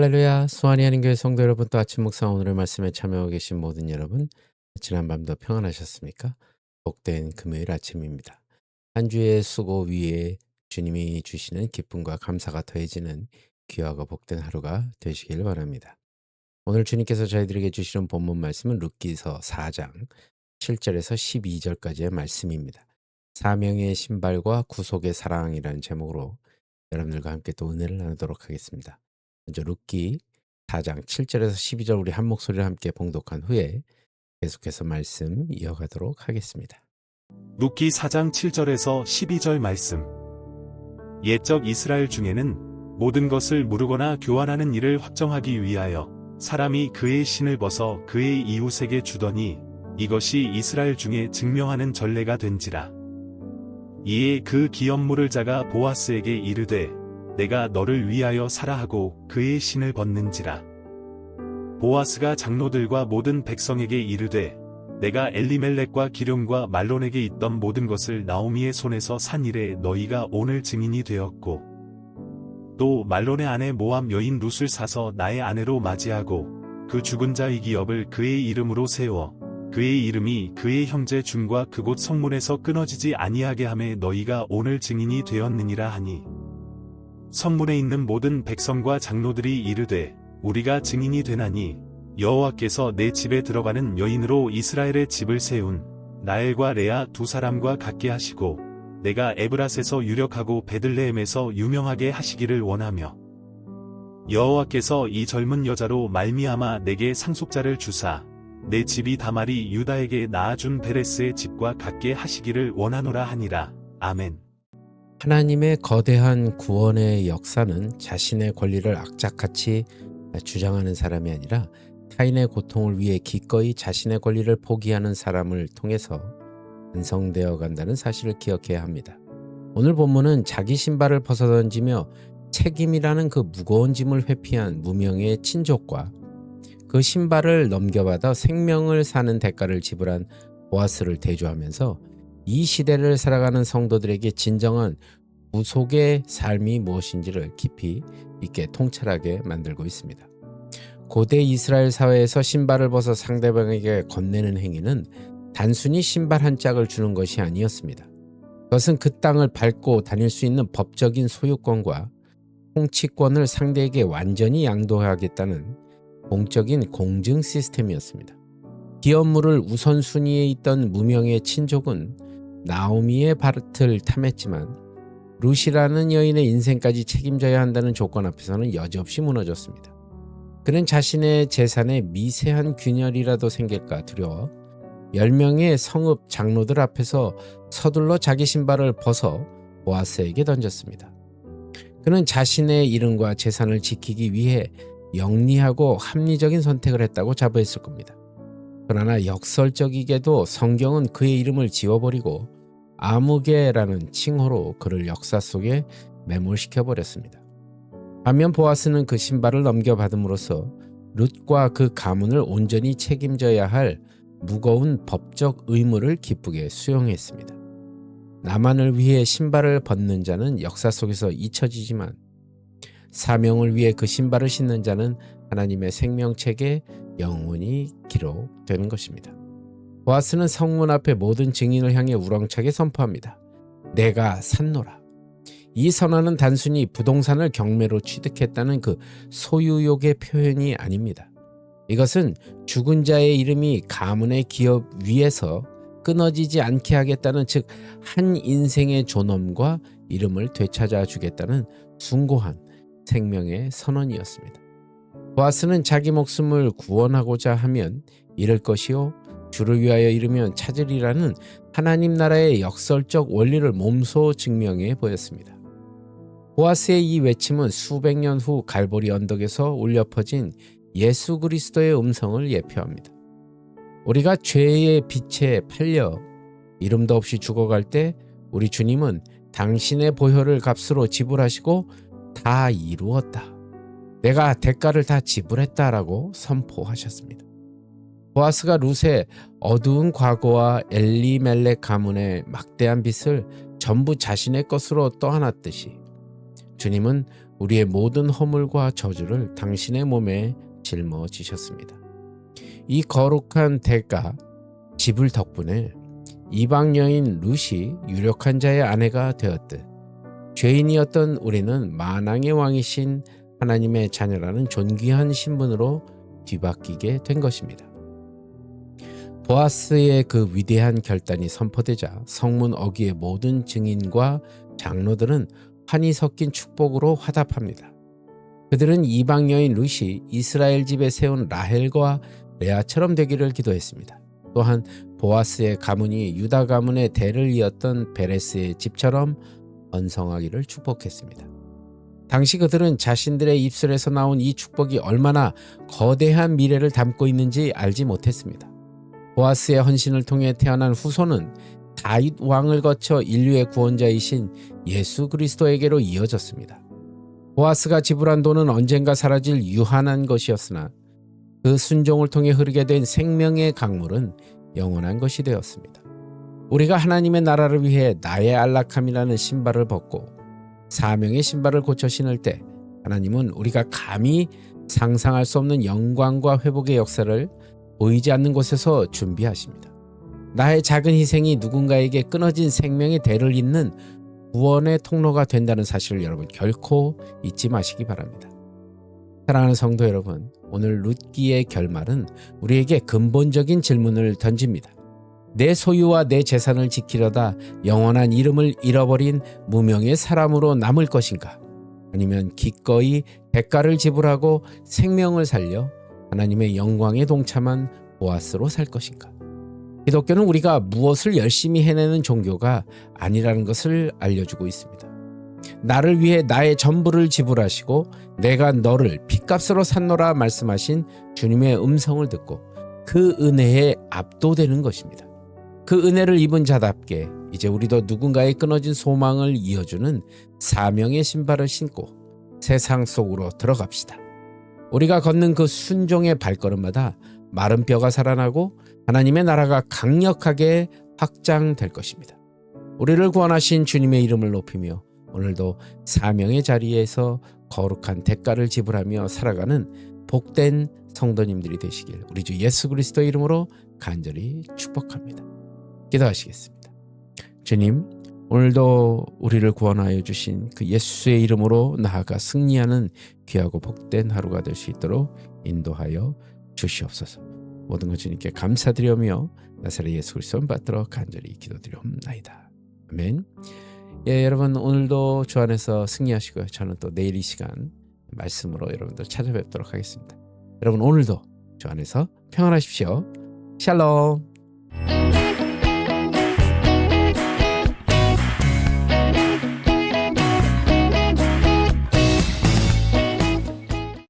할렐루야. 수완이 하는 교회 성도 여러분, 또 아침 묵상 오늘의 말씀에 참여하고 계신 모든 여러분, 지난밤도 평안하셨습니까? 복된 금요일 아침입니다. 한 주의 수고 위에 주님이 주시는 기쁨과 감사가 더해지는 귀하고 복된 하루가 되시길 바랍니다. 오늘 주님께서 저희들에게 주시는 본문 말씀은 룻기서 4장 7절에서 12절까지의 말씀입니다. 사명의 신발과 구속의 사랑이라는 제목으로 여러분들과 함께 또 은혜를 나누도록 하겠습니다. 먼저 룻기 4장 7절에서 12절 우리 한 목소리를 함께 봉독한 후에 계속해서 말씀 이어가도록 하겠습니다. 룻기 4장 7절에서 12절 말씀. 옛적 이스라엘 중에는 모든 것을 무르거나 교환하는 일을 확정하기 위하여 사람이 그의 신을 벗어 그의 이웃에게 주더니 이것이 이스라엘 중에 증명하는 전례가 된지라. 이에 그 기업물을 자가 보아스에게 이르되 내가 너를 위하여 사라 하고 그의 신을 벗는지라. 보아스가 장로들과 모든 백성에게 이르되 내가 엘리멜렉과 기lum과 말론에게 있던 모든 것을 나오미의 손에서 산 이래 너희가 오늘 증인이 되었고 또 말론의 아내 모압 여인 룻을 사서 나의 아내로 맞이하고 그 죽은 자의 기업을 그의 이름으로 세워 그의 이름이 그의 형제 중과 그곳 성문에서 끊어지지 아니하게 하매 너희가 오늘 증인이 되었느니라 하니 성문에 있는 모든 백성과 장로들이 이르되 우리가 증인이 되나니 여호와께서 내 집에 들어가는 여인으로 이스라엘의 집을 세운 라헬과 레아 두 사람과 같게 하시고 내가 에브랏에서 유력하고 베들레헴에서 유명하게 하시기를 원하며 여호와께서 이 젊은 여자로 말미암아 내게 상속자를 주사 내 집이 다말이 유다에게 낳아준 베레스의 집과 같게 하시기를 원하노라 하니라. 아멘. 하나님의 거대한 구원의 역사는 자신의 권리를 악착같이 주장하는 사람이 아니라 타인의 고통을 위해 기꺼이 자신의 권리를 포기하는 사람을 통해서 완성되어 간다는 사실을 기억해야 합니다. 오늘 본문은 자기 신발을 벗어던지며 책임이라는 그 무거운 짐을 회피한 무명의 친족과 그 신발을 넘겨받아 생명을 사는 대가를 지불한 보아스를 대조하면서 이 시대를 살아가는 성도들에게 진정한 구속의 삶이 무엇인지를 깊이 있게 통찰하게 만들고 있습니다. 고대 이스라엘 사회에서 신발을 벗어 상대방에게 건네는 행위는 단순히 신발 한 짝을 주는 것이 아니었습니다. 그것은 그 땅을 밟고 다닐 수 있는 법적인 소유권과 통치권을 상대에게 완전히 양도하겠다는 공적인 공증 시스템이었습니다. 기업물을 우선순위에 있던 무명의 친족은 나오미의 발을 탐했지만 룻이라는 여인의 인생까지 책임져야 한다는 조건 앞에서는 여지없이 무너졌습니다. 그는 자신의 재산에 미세한 균열이라도 생길까 두려워 10명의 성읍 장로들 앞에서 서둘러 자기 신발을 벗어 보아스에게 던졌습니다. 그는 자신의 이름과 재산을 지키기 위해 영리하고 합리적인 선택을 했다고 자부했을 겁니다. 그러나 역설적이게도 성경은 그의 이름을 지워버리고 아무개라는 칭호로 그를 역사 속에 매몰시켜버렸습니다. 반면 보아스는 그 신발을 넘겨받음으로써 룻과 그 가문을 온전히 책임져야 할 무거운 법적 의무를 기쁘게 수용했습니다. 나만을 위해 신발을 벗는 자는 역사 속에서 잊혀지지만 사명을 위해 그 신발을 신는 자는 하나님의 생명책에 영원히 기록되는 것입니다. 보아스는 성문 앞에 모든 증인을 향해 우렁차게 선포합니다. 내가 샀노라. 이 선언은 단순히 부동산을 경매로 취득했다는 그 소유욕의 표현이 아닙니다. 이것은 죽은 자의 이름이 가문의 기업 위에서 끊어지지 않게 하겠다는, 즉 한 인생의 존엄과 이름을 되찾아 주겠다는 숭고한 생명의 선언이었습니다. 보아스는 자기 목숨을 구원하고자 하면 잃을 것이요 주를 위하여 잃으면 찾으리라는 하나님 나라의 역설적 원리를 몸소 증명해 보였습니다. 보아스의 이 외침은 수백 년 후 갈보리 언덕에서 울려 퍼진 예수 그리스도의 음성을 예표합니다. 우리가 죄의 빛에 팔려 이름도 없이 죽어갈 때 우리 주님은 당신의 보혈을 값으로 지불하시고 다 이루었다. 내가 대가를 다 지불했다라고 선포하셨습니다. 보아스가 룻의 어두운 과거와 엘리멜렉 가문의 막대한 빚을 전부 자신의 것으로 떠안았듯이 주님은 우리의 모든 허물과 저주를 당신의 몸에 짊어지셨습니다. 이 거룩한 대가 지불 덕분에 이방 여인 룻이 유력한 자의 아내가 되었듯 죄인이었던 우리는 만왕의 왕이신 하나님의 자녀라는 존귀한 신분으로 뒤바뀌게 된 것입니다. 보아스의 그 위대한 결단이 선포되자 성문 어귀의 모든 증인과 장로들은 환히 섞인 축복으로 화답합니다. 그들은 이방 여인 룻이 이스라엘 집에 세운 라헬과 레아처럼 되기를 기도했습니다. 또한 보아스의 가문이 유다 가문의 대를 이었던 베레스의 집처럼 번성하기를 축복했습니다. 당시 그들은 자신들의 입술에서 나온 이 축복이 얼마나 거대한 미래를 담고 있는지 알지 못했습니다. 보아스의 헌신을 통해 태어난 후손은 다윗 왕을 거쳐 인류의 구원자이신 예수 그리스도에게로 이어졌습니다. 보아스가 지불한 돈은 언젠가 사라질 유한한 것이었으나 그 순종을 통해 흐르게 된 생명의 강물은 영원한 것이 되었습니다. 우리가 하나님의 나라를 위해 나의 안락함이라는 신발을 벗고 사명의 신발을 고쳐 신을 때 하나님은 우리가 감히 상상할 수 없는 영광과 회복의 역사를 보이지 않는 곳에서 준비하십니다. 나의 작은 희생이 누군가에게 끊어진 생명의 대를 잇는 구원의 통로가 된다는 사실을 여러분 결코 잊지 마시기 바랍니다. 사랑하는 성도 여러분, 오늘 룻기의 결말은 우리에게 근본적인 질문을 던집니다. 내 소유와 내 재산을 지키려다 영원한 이름을 잃어버린 무명의 사람으로 남을 것인가? 아니면 기꺼이 대가를 지불하고 생명을 살려 하나님의 영광에 동참한 보아스로 살 것인가? 기독교는 우리가 무엇을 열심히 해내는 종교가 아니라는 것을 알려주고 있습니다. 나를 위해 나의 전부를 지불하시고 내가 너를 핏값으로 샀노라 말씀하신 주님의 음성을 듣고 그 은혜에 압도되는 것입니다. 그 은혜를 입은 자답게 이제 우리도 누군가의 끊어진 소망을 이어주는 사명의 신발을 신고 세상 속으로 들어갑시다. 우리가 걷는 그 순종의 발걸음마다 마른 뼈가 살아나고 하나님의 나라가 강력하게 확장될 것입니다. 우리를 구원하신 주님의 이름을 높이며 오늘도 사명의 자리에서 거룩한 대가를 지불하며 살아가는 복된 성도님들이 되시길 우리 주 예수 그리스도의 이름으로 간절히 축복합니다. 기도하시겠습니다. 주님, 오늘도 우리를 구원하여 주신 그 예수의 이름으로 나아가 승리하는 귀하고 복된 하루가 될 수 있도록 인도하여 주시옵소서. 모든 것 주님께 감사드리며 나사렛 예수 그리스도를 받들어 간절히 기도드리옵나이다. 아멘. 예, 여러분 오늘도 주 안에서 승리하시고요. 저는 또 내일 이 시간 말씀으로 여러분들 찾아뵙도록 하겠습니다. 여러분 오늘도 주 안에서 평안하십시오. 샬롬.